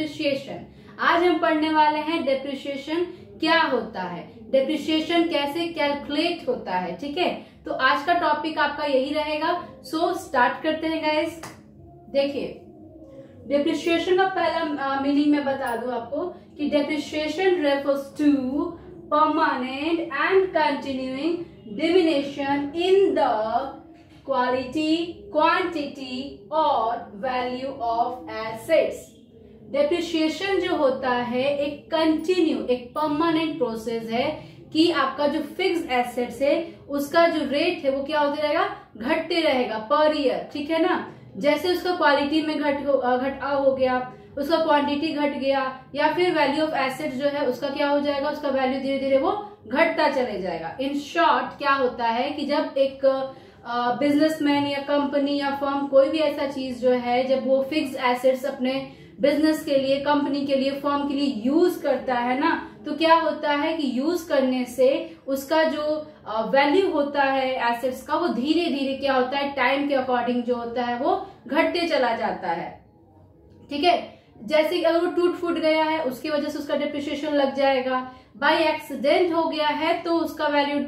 Depreciation. आज हम पढ़ने वाले हैं डेप्रिसिएशन क्या होता है, डेप्रिसिएशन कैसे कैलकुलेट होता है। ठीक है, तो आज का टॉपिक आपका यही रहेगा। सो स्टार्ट करते हैं गाइस। देखिए, डेप्रिसिएशन का पहला मीनिंग मैं बता दूं आपको कि depreciation refers to permanent and continuing diminution in the quality, quantity और वैल्यू ऑफ एसेट्स। डेप्रिसिएशन जो होता है एक कंटिन्यू, एक परमानेंट प्रोसेस है कि आपका जो फिक्स एसेट्स है उसका जो रेट है वो क्या होते रहेगा, घटते रहेगा पर ईयर। ठीक है ना, जैसे उसका क्वालिटी में घटाव हो गया, उसका क्वांटिटी घट गया, या फिर वैल्यू ऑफ एसेट्स जो है उसका क्या हो जाएगा, उसका वैल्यू धीरे धीरे वो घटता चले जाएगा। इन शॉर्ट क्या होता है कि जब एक बिजनेसमैन या कंपनी या फर्म कोई भी ऐसा चीज जो है जब वो फिक्स एसेट्स अपने बिजनेस के लिए, कंपनी के लिए, फर्म के लिए यूज करता है ना, तो क्या होता है कि यूज करने से उसका जो वैल्यू होता है एसेट्स का वो धीरे धीरे क्या होता है, टाइम के अकॉर्डिंग जो होता है वो घटते चला जाता है। ठीक है, जैसे कि अगर वो टूट फूट गया है उसकी वजह से उसका डेप्रिसिएशन लग जाएगा, बाय एक्सीडेंट हो गया है तो उसका वैल्यू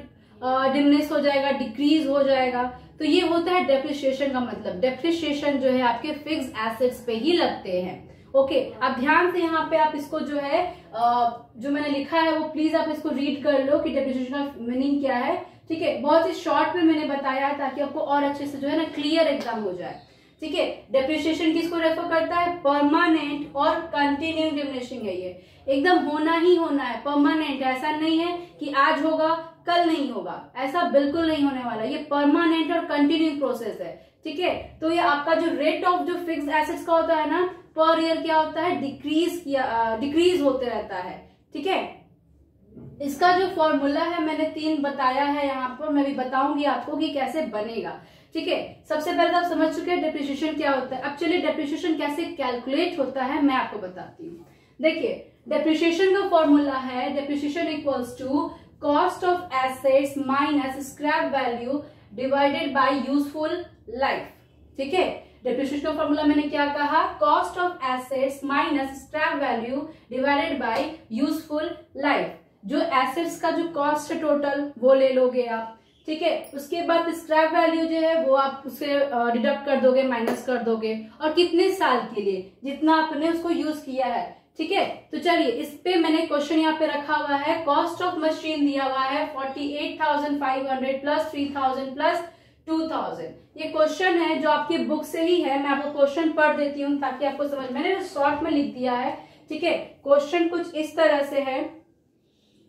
डिमिनिश हो जाएगा, डिक्रीज हो जाएगा। तो ये होता है डेप्रिसिएशन का मतलब। डेप्रिसिएशन जो है आपके फिक्स एसेट्स पे ही लगते हैं। ओके, आप ध्यान से यहाँ पे आप इसको जो है जो मैंने लिखा है वो प्लीज आप इसको रीड कर लो कि डेप्रिसिएशन का मीनिंग क्या है। ठीक है, बहुत ही शॉर्ट में मैंने बताया ताकि आपको और अच्छे से जो है ना क्लियर एग्जाम हो जाए। ठीक है, डेप्रिसिएशन किसको रेफर करता है, परमानेंट और कंटिन्यूइंग डिमिनिशिंग है। ये एकदम होना ही होना है, परमानेंट, ऐसा नहीं है कि आज होगा कल नहीं होगा, ऐसा बिल्कुल नहीं होने वाला। ये परमानेंट और कंटिन्यूइंग प्रोसेस है। ठीक है, तो ये आपका जो रेट ऑफ जो फिक्स एसेट्स का होता है ना, पर ईयर क्या होता है, डिक्रीज होते रहता है। ठीक है, इसका जो फॉर्मूला है मैंने 3 बताया है यहाँ पर, मैं भी बताऊंगी आपको कि कैसे बनेगा। ठीक है, सबसे पहले तो आप समझ चुके हैं डेप्रिसिएशन क्या होता है। अब चलिए डेप्रिसिएशन कैसे कैलकुलेट होता है मैं आपको बताती हूँ। देखिए, डेप्रिसिएशन का फॉर्मूला है depreciation equals to cost of assets minus scrap value divided by useful life. ठीक है, डेप्रिसिएशन का फॉर्मूला मैंने क्या कहा, cost of assets minus scrap value divided by useful life. जो एसेट्स का जो कॉस्ट है टोटल वो ले लोगे आप। ठीक है, उसके बाद स्क्रैप वैल्यू जो है वो आप उससे डिडक्ट कर दोगे, माइनस कर दोगे, और कितने साल के लिए जितना आपने उसको यूज किया है। ठीक है, तो चलिए इस पे मैंने क्वेश्चन यहाँ पे रखा हुआ है। कॉस्ट ऑफ मशीन दिया हुआ है 48,500 प्लस 3,000 प्लस 2,000। ये क्वेश्चन है जो आपकी बुक से ही है। मैं आपको क्वेश्चन पढ़ देती हूँ ताकि आपको समझ, मैंने शॉर्ट में लिख दिया है। ठीक है, क्वेश्चन कुछ इस तरह से है,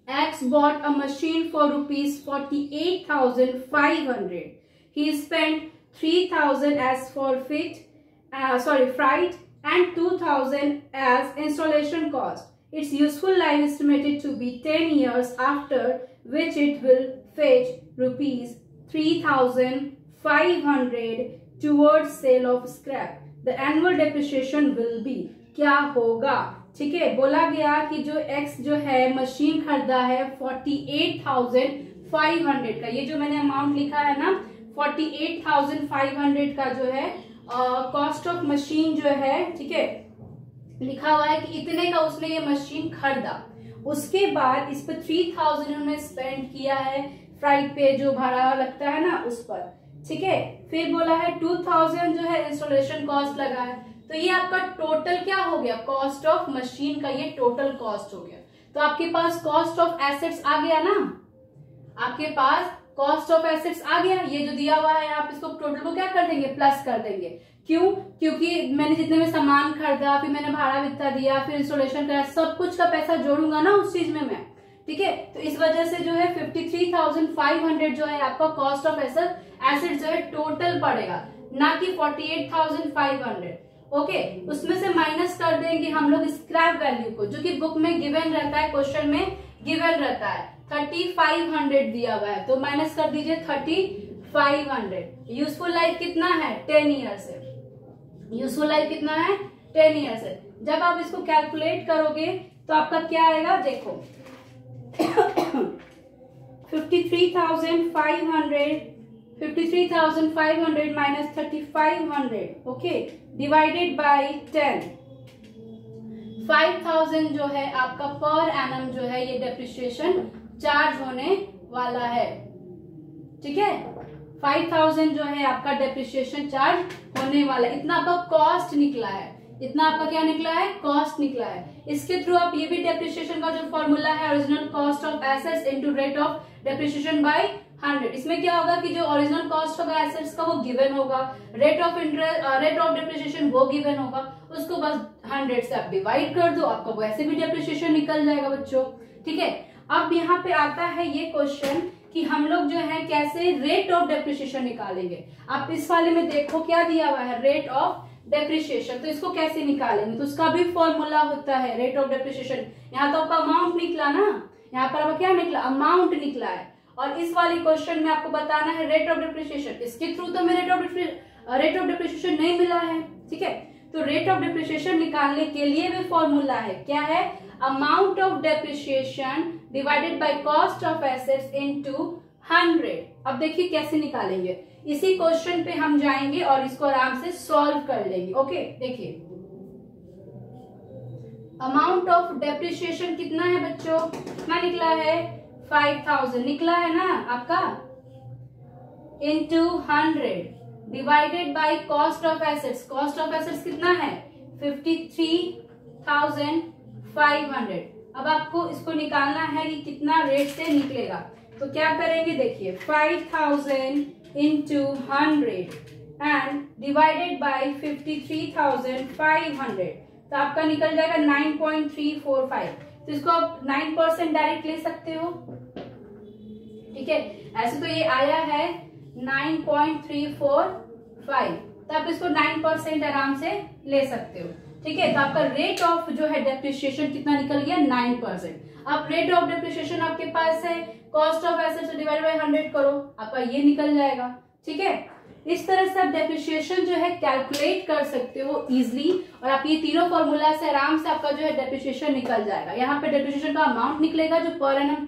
X bought a machine for rupees 48,500. He spent 3,000 as freight and 2,000 as installation cost. Its useful life estimated to be 10 years, after which it will fetch rupees 3,500 towards sale of scrap. The annual depreciation will be, क्या होगा। ठीक है, बोला गया कि जो X जो है मशीन खरीदा है 48,500 का, ये जो मैंने अमाउंट लिखा है ना 48,500 का जो है कॉस्ट ऑफ मशीन जो है, ठीक है, लिखा हुआ है कि इतने का उसने ये मशीन खरीदा। उसके बाद इस पर 3,000 उन्होंने स्पेंड किया है फ्राइट पे, जो भाड़ा लगता है ना उस पर। ठीक है, फिर बोला है 2,000 जो है इंस्टॉलेशन कॉस्ट लगा है। तो ये आपका टोटल क्या हो गया, कॉस्ट ऑफ मशीन का ये टोटल कॉस्ट हो गया। तो आपके पास कॉस्ट ऑफ एसेट्स आ गया ना, आपके पास कॉस्ट ऑफ एसेट्स आ गया। ये जो दिया हुआ है आप इसको टोटल को क्या कर देंगे, प्लस कर देंगे। क्यों, क्योंकि मैंने जितने में सामान खरीदा, फिर मैंने भाड़ा वित्ता दिया, फिर इंस्टॉलेशन करा, सब कुछ का पैसा जोड़ूंगा ना उस चीज में मैं। ठीक है, तो इस वजह से जो है 53,500 जो है आपका कॉस्ट ऑफ एसेट जो है टोटल पड़ेगा, ना कि 48,500। ओके, उसमें से माइनस कर देंगे हम लोग स्क्रैप वैल्यू को, जो कि बुक में गिवन रहता है, क्वेश्चन में गिवन रहता है 3,500 दिया हुआ है, तो माइनस कर दीजिए 3,500। यूजफुल लाइफ कितना है, 10 ईयर्स है। यूजफुल लाइफ कितना है, 10 ईयर्स है। जब आप इसको कैलकुलेट करोगे तो आपका क्या आएगा, देखो 53,500 minus 3,500, okay, divided by 10. 5000 जो है आपका पर एनम जो है ये डेप्रिसिएशन चार्ज होने वाला है। ठीक है, 5000 जो है आपका डेप्रिसिएशन चार्ज होने वाला है। इतना आपका कॉस्ट निकला है, इतना आपका क्या निकला है, कॉस्ट निकला है। इसके थ्रू आप ये भी डेप्रिसिएशन का जो फॉर्मूला है original cost of assets into rate of depreciation by 100, इसमें क्या होगा कि जो ओरिजिनल कॉस्ट होगा एसेट्स का वो गिवन होगा, रेट ऑफ डेप्रिसिएशन वो गिवन होगा, उसको बस 100 से आप डिवाइड कर दो, आपका वैसे भी डेप्रिसिएशन निकल जाएगा बच्चों। ठीक है, अब यहाँ पे आता है ये क्वेश्चन कि हम लोग जो है कैसे रेट ऑफ डेप्रिसिएशन निकालेंगे। आप इस वाले में देखो क्या दिया हुआ है, रेट ऑफ डेप्रिसिएशन, तो इसको कैसे निकालेंगे, तो उसका भी फॉर्मूला होता है रेट ऑफ डेप्रिसिएशन। यहाँ तो आपका अमाउंट निकला ना, यहाँ पर आपका क्या निकला, अमाउंट निकला है, और इस वाले क्वेश्चन में आपको बताना है रेट ऑफ डेप्रिसिएशन। इसके थ्रू तो हमें रेट ऑफ डेप्रिसिएशन नहीं मिला है। ठीक है, तो रेट ऑफ डेप्रिसिएशन निकालने के लिए भी फॉर्मूला है, क्या है, amount of depreciation divided by cost of assets into 100। अब देखिए कैसे निकालेंगे, इसी क्वेश्चन पे हम जाएंगे और इसको आराम से सॉल्व कर लेंगे। ओके, देखिए अमाउंट ऑफ डेप्रिसिएशन कितना है बच्चों, कितना निकला है, 5000 निकला है ना आपका, into 100 divided by cost of assets, cost of assets कितना है, 53,500। अब आपको इसको निकालना है कि कितना रेट से निकलेगा, तो क्या करेंगे, देखिए 5000 इंटू 100 एंड डिवाइडेड बाय 53,500, तो आपका निकल जाएगा 9.345। तो इसको आप 9% डायरेक्ट ले सकते हो। ठीक है, ऐसे तो ये आया है 9.345, तो आप इसको 9% आराम से ले सकते हो। ठीक है, तो आपका रेट ऑफ जो है डेप्रिसिएशन कितना निकल गया, 9%। अब रेट ऑफ डेप्रिसिएशन आपके पास है, cost of assets divide by 100 करो, आपका ये निकल जाएगा। ठीक है, इस तरह से आप डेप्रिसिएशन जो है कैलकुलेट कर सकते हो इजिली, और आप ये तीनों फॉर्मूला से आराम से आपका जो है डेप्रिसिएशन निकल जाएगा। यहाँ पे डेप्रिसिएशन का अमाउंट निकलेगा जो पर एनम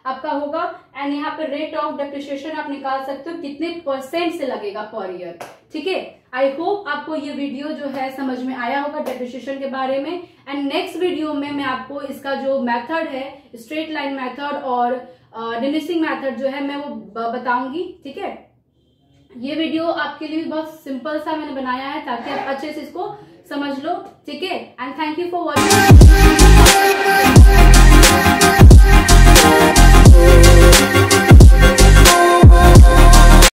आपका होगा, एंड यहाँ पे रेट ऑफ डेप्रिसिएशन आप निकाल सकते हो कितने % से लगेगा पर ईयर। ठीक है, आई होप आपको ये वीडियो जो है समझ में आया होगा डेप्रिसिएशन के बारे में, एंड नेक्स्ट वीडियो में मैं आपको इसका जो मेथड है, स्ट्रेट लाइन मेथड और डिमिनिशिंग मेथड जो है मैं वो बताऊंगी। ठीक है, ये वीडियो आपके लिए भी बहुत सिंपल सा मैंने बनाया है ताकि आप अच्छे से इसको समझ लो। ठीक है, and thank you for watching.